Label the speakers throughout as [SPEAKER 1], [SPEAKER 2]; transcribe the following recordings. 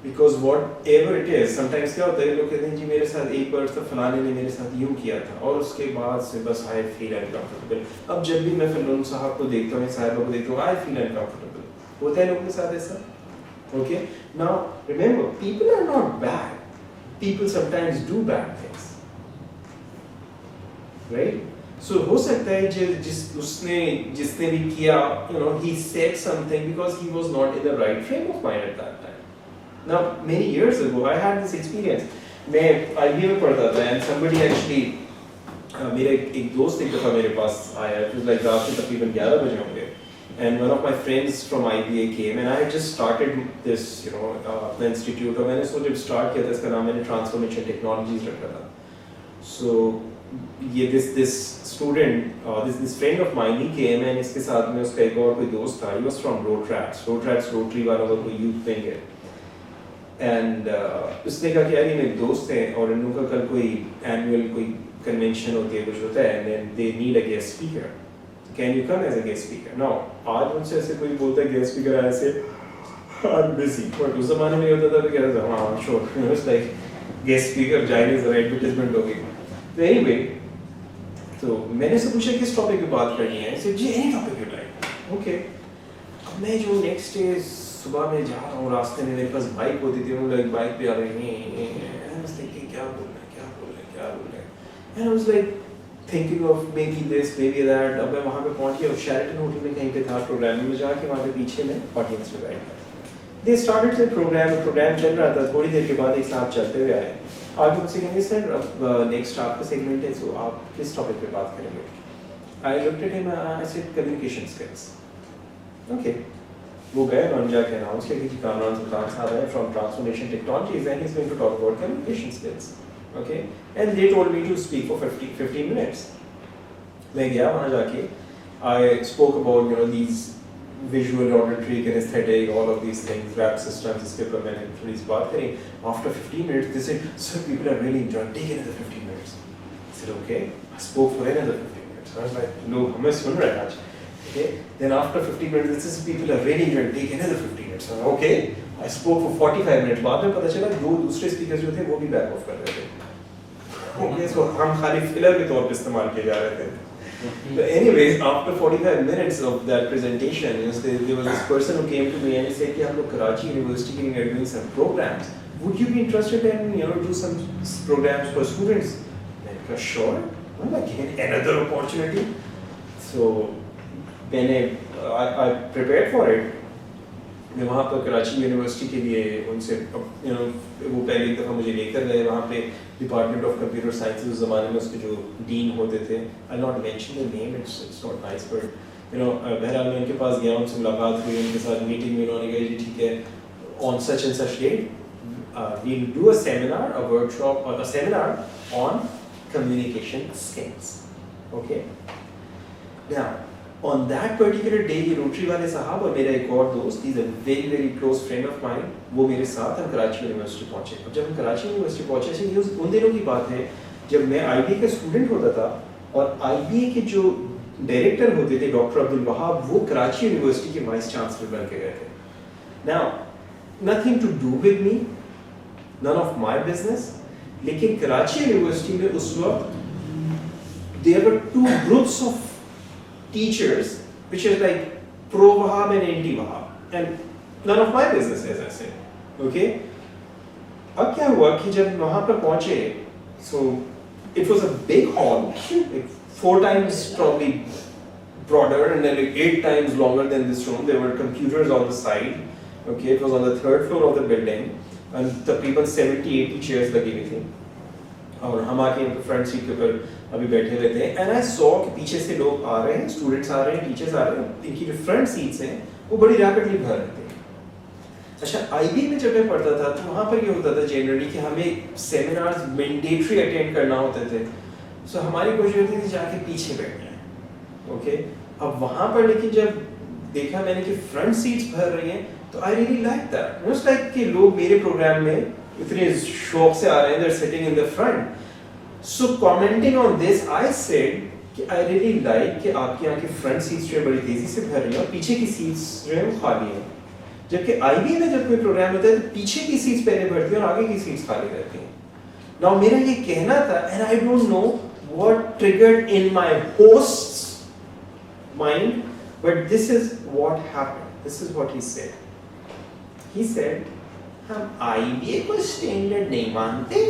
[SPEAKER 1] because whatever it is, sometimes क्या होता है लोग कहते हैं जी मेरे साथ एक बार तो फलाने ने मेरे साथ यूँ किया था और उसके बाद से बस I feel uncomfortable. अब जब भी मैं फिर साहब को देखता हूँ साहिबा को देखता हूँ I feel uncomfortable. होता है लोगों के साथ ऐसा? Okay. Now remember, people are not bad. People sometimes do bad things. Right? So हो सकता है जिसने भी किया, you know, he said something because he was not in the right frame of mind at that time. Now many years ago I had this experience. मैं IBA में पढ़ता था and somebody actually मेरा एक दोस्त एक दफ़ा मेरे पास आया, it was like रात में तकरीबन 11 बजे होंगे, and one of my friends from IBA came and I had just started this, you know, the institute और मैंने जब start किया था इसका नाम मैंने transformation technologies रखा था. So ये this student this friend of mine he came and इसके साथ में उसका एक और कोई दोस्त था, he was from Rotrats Rotary वालों का कोई youth thing है. And उसने कहा कि यार ये मेरे दोस्त हैं और इनका कल कोई annual कोई convention होती है कुछ होता है and then they need a guest speaker. Can you come as a guest speaker? Now आज मुझसे ऐसे कोई बोलता है guest speaker आया से I'm busy. But उस ज़माने में होता था तो क्या था हाँ sure. It's like guest speaker जाएंगे ज़रा advertisement होगी. So anyway, तो मैंने से पूछा किस टॉपिक पे बात करनी है? So ji any topic you like. Okay. अब मैं जो next day सुबह में जा रहा हूँ रास्ते में मेरे पास बाइक होती थी वो लाइक बाइक पे आ रही हैं and I was thinking क्या बोलना है and I was like thinking of maybe this maybe that. अब मैं वहाँ पे पहुँच गया शेरेटन होटल में कहीं पे था प्रोग्राम में जाके वहाँ पे पीछे में ऑडियंस में बैठ गया. They started the प्रोग्राम चल रहा था, थोड़ी देर के बाद एक साथ चलते हुए आए आगे मुझसे कहेंगे सर अब नेक्स्ट आपका सेगमेंट है सो आप किस टॉपिक पे बात करेंगे. I looked at him I said communication skills. Okay. वो गए और जाके अनाउंस किया कि कामरान सुल्तान साहब हैं from transformation technologies and he's going to talk about communication skills. Okay, and they told me to speak for 15 minutes. मैं गया वहाँ जाके I spoke about you know these visual, auditory, kinesthetic, all of these things, rap systems इसके ऊपर मैंने थोड़ी सी बात करी. After 15 minutes they said sir people are really enjoying, take another 15 minutes. I said okay. I spoke for another 15 minutes. I was like लोग हमें सुन रहे हैं आज. Okay. Then after 15 minutes, this is people are really enjoying. Take another 15 minutes. Okay. I spoke for 45 minutes. बाद में पता चला दो दूसरे स्पीकर्स जो थे वो भी बैक ऑफ कर रहे थे. Okay. So हम खाली फिलर के तौर पे इस्तेमाल किए जा रहे थे. But anyways, after 45 minutes of that presentation, there was this person who came to me and he said कि हम लोग कराची यूनिवर्सिटी के लिए doing some programs. Would you be interested in do some programs for students? मैंने कहा sure. I'm like another opportunity. So मैंने I prepared for it. मैं वहाँ पर कराची यूनिवर्सिटी के लिए उनसे वो पहले एक दफ़ा मुझे लेकर गए वहाँ पे डिपार्टमेंट ऑफ कंप्यूटर साइंसेज उस ज़माने में उसके जो डीन होते थे I not mention the name it's not nice but बहरहाल मैं उनके पास गया उनसे मुलाकात हुई उनके साथ मीटिंग में उन्होंने कहा जी ठीक है on such and such date we will do a seminar a workshop और a seminar on communication skills. Okay. Now on that particular day ये रोटरी वाले साहब और मेरा एक और दोस्त he is a very very close friend of mine वो मेरे साथ हम कराची यूनिवर्सिटी पहुँचे. अब जब हम कराची यूनिवर्सिटी पहुँचे ये उन दिनों की बात है जब मैं IBA का स्टूडेंट होता था और IBA के जो डायरेक्टर होते थे डॉक्टर अब्दुल वहाब वो कराची यूनिवर्सिटी के वाइस चांसलर बन के गए थे. Now nothing to do with me, none of my business. लेकिन कराची यूनिवर्सिटी में उस वक्त there were two groups of teachers which is like pro Wahab and anti Wahab and none of my business as I said. Okay. अब क्या हुआ कि जब वहाँ पर पहुँचे so it was a big hall like 4 times probably broader and then like 8 times longer than this room. There were computers on the side. Okay, it was on the 3rd floor of the building and तकरीबन 70-80 chairs लगी हुई थी और हम आके front seat के ऊपर अभी बैठे हुए थे एंड आई सॉ कि पीछे से लोग आ रहे हैं स्टूडेंट्स आ रहे हैं टीचर्स आ रहे हैं इनकी जो फ्रंट सीट्स हैं वो बड़ी रैपिडली भर रहे थे. अच्छा IB में जब मैं पढ़ता था तो वहाँ पर ये होता था जनरली कि हमें सेमिनार्स मैंडेटरी अटेंड करना होते थे सो हमारी कोशिश होती थी जाके पीछे बैठना है. ओके. अब वहाँ पर लेकिन जब देखा मैंने कि फ्रंट सीट्स भर रही हैं तो I really like that. It's like कि लोग मेरे प्रोग्राम में इतने शौक से आ रहे हैं they're sitting in the front. So commenting on this I said कि I really like कि आपके यहाँ की फ्रंट सीट्स जो है बड़ी तेजी से भर रही हैं और पीछे की सीट्स जो है वो खाली हैं. जबकि IBA में जब कोई प्रोग्राम होता है तो पीछे की सीट्स पहले भरती है और आगे की सीट्स खाली रहती हैं. Now मेरा ये कहना था, and I don't know what triggered in my host's mind, but this is what happened. This is what he said. He said, हम IBA को स्टैंडर्ड नहीं मानते,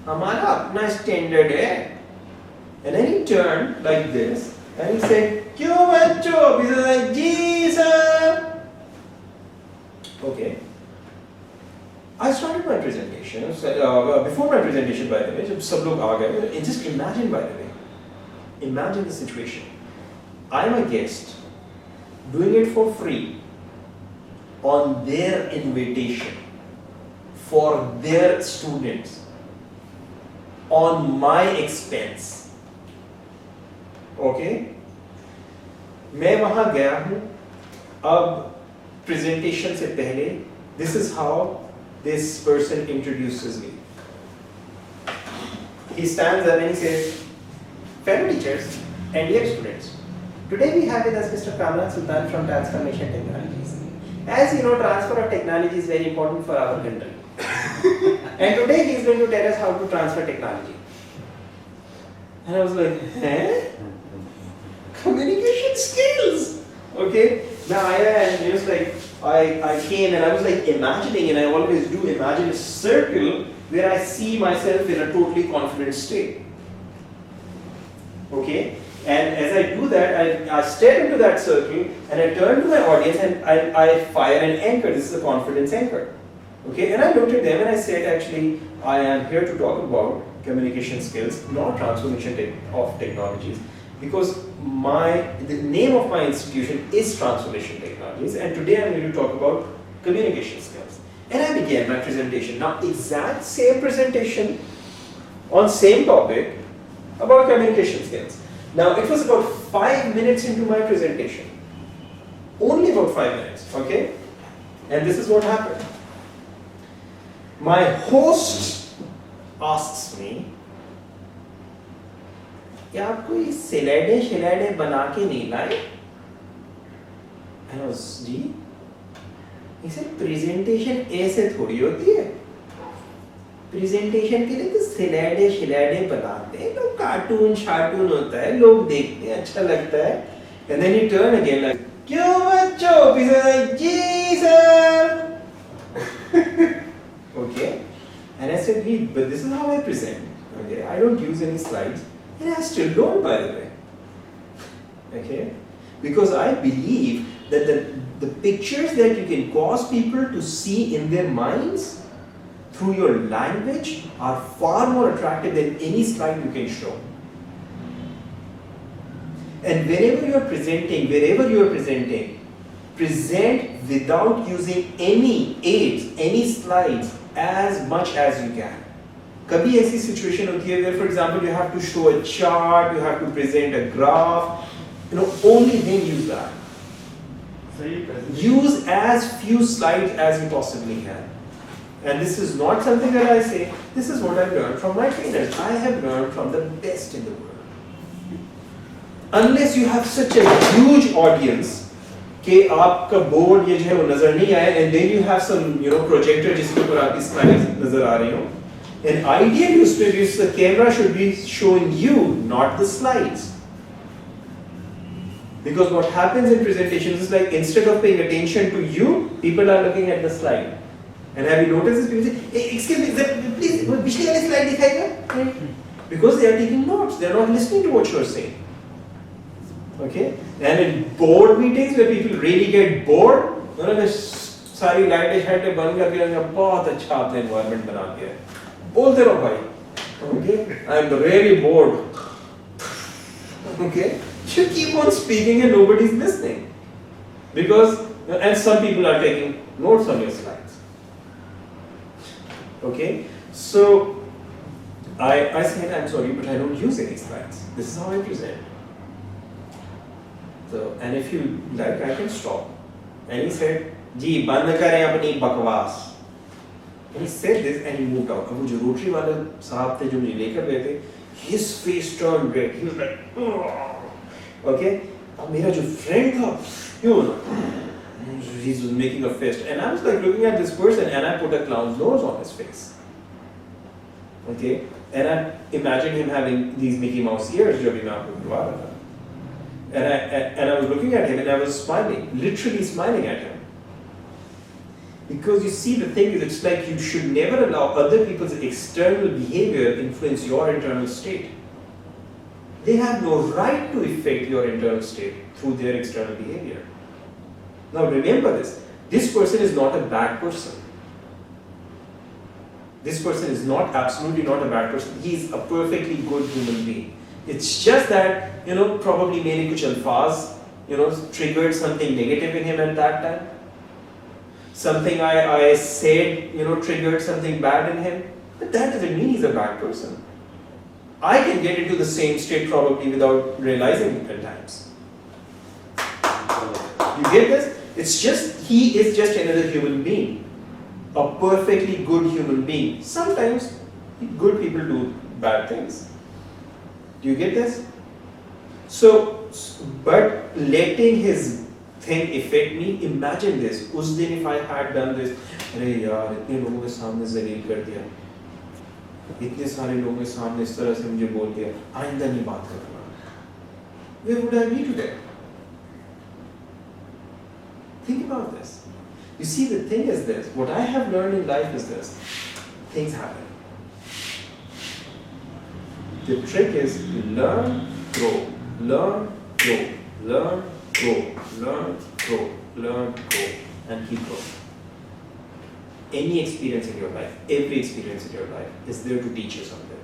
[SPEAKER 1] हमारा अपना स्टैंडर्ड है. And then he turned like this and he said, क्यों बच्चों? He said like, ji sir. Okay. I started my presentation. Before my presentation, by the way, जब सब लोग आ गए, just imagine, by the way, imagine the situation. I'm a guest, doing it for free, on their invitation, for their students, on my expense. Okay? मैं वहाँ गया हूँ. अब presentation से पहले, this is how this person introduces me. He stands up and he says, fellow teachers and dear students, today we have with us Mr. Kamran Sultan from Transformation Technologies. As you know, transfer of technology is very important for our country. And today he is going to tell us how to transfer technology. And I was like, communication skills! Okay? Now and it was like, I came and I was like imagining, and I always do imagine a circle where I see myself in a totally confident state. Okay? And as I do that, I step into that circle and I turn to my audience and I fire an anchor. This is a confidence anchor. Okay? And I looked at them and I said, actually, I am here to talk about communication skills, not transformation of technologies. Because the name of my institution is Transformation Technologies, and today I'm going to talk about communication skills. And I began my presentation. Now, exact same presentation on same topic about communication skills. Now, it was about 5 minutes into my presentation. Only about 5 minutes, okay? And this is what happened. My host asks me, क्या आप कोई सिलेडे बना के नहीं लाए? जी, इसे presentation ऐसे थोड़ी होती है. प्रेजेंटेशन के लिए तो सिलेडे बनाते हैं लोग, कार्टून शार्टून होता है, लोग देखते हैं, अच्छा लगता है. And then he turned again like, क्यों बच्चों? He said like, ji sir. Okay, and I said, but this is how I present. Okay, I don't use any slides. And I still don't, by the way. Okay? Because I believe that the pictures that you can cause people to see in their minds through your language are far more attractive than any slide you can show. And wherever you are presenting, present without using any aids, any slides, as much as you can. कभी ऐसी situation होती है where, for example, you have to show a chart, you have to present a graph, only then use that. Use as few slides as you possibly can. And this is not something that I say, this is what I've learned from my trainers. I have learned from the best in the world. Unless you have such a huge audience, कि आपका board ये जो है वो नजर नहीं आए, and then you have some projector जिसके ऊपर आपकी slides नजर आ रही हो. And ideally, the camera should be showing you, not the slides. Because what happens in presentations is like, instead of paying attention to you, people are looking at the slide. And have you noticed this? People say, hey, excuse me, please, पिछली वाली slide दिखाएगा? Because they are taking notes, they are not listening to what you are saying. Okay? And in board meetings where people really get bored, सारी लाइटें बंद करके बहुत अच्छा आपने environment बना दिया है. बोलते रहो भाई. Okay? I am really bored. Okay? You keep on speaking and nobody is listening. Because, and some people are taking notes on your slides. Okay? So, I said, I'm sorry, but I don't use any slides. This is how I present. So, and if you like, I can stop. And he said, जी बंद करें अपनी बकवास. And he said this and he moved out. अब वो जो rotary वाले साहब थे जो मुझे लेकर गए थे, his face turned red. He was like, okay. अब मेरा जो friend था, he was like, He was making a fist, and I was like looking at this person, and I put a clown's nose on his face. Okay, and I imagined him having these Mickey Mouse ears. And I was looking at him, and I was smiling, literally smiling at him. Because you see, the thing is, it's like you should never allow other people's external behavior influence your internal state. They have no right to affect your internal state through their external behavior. Now remember this person is not a bad person. This person is absolutely not a bad person. He is a perfectly good human being. It's just that, probably many kuch alfaz, triggered something negative in him at that time. Something I said, triggered something bad in him. But that doesn't mean he's a bad person. I can get into the same state probably without realizing it at times. You get this? It's just, he is just another human being. A perfectly good human being. Sometimes good people do bad things. Do you get this? So, but letting his thing affect me, imagine this. Us din if I had done this, अरे यार इतने लोगों के सामने ज़लील कर दिया, इतने सारे लोगों के सामने इस तरह से मुझे बोल दिया, आइंदा नहीं बात करूँगा. Where would I be today? Think about this. You see, the thing is this. What I have learned in life is this. Things happen. The trick is to learn, grow, learn, grow, learn, grow, learn, grow, learn, grow, and keep growing. Any experience in your life, every experience in your life is there to teach you something.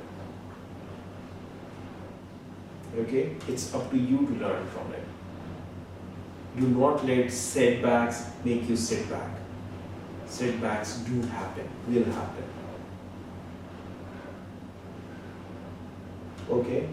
[SPEAKER 1] Okay? It's up to you to learn from it. Do not let setbacks make you sit back. Setbacks do happen, will happen. Okay?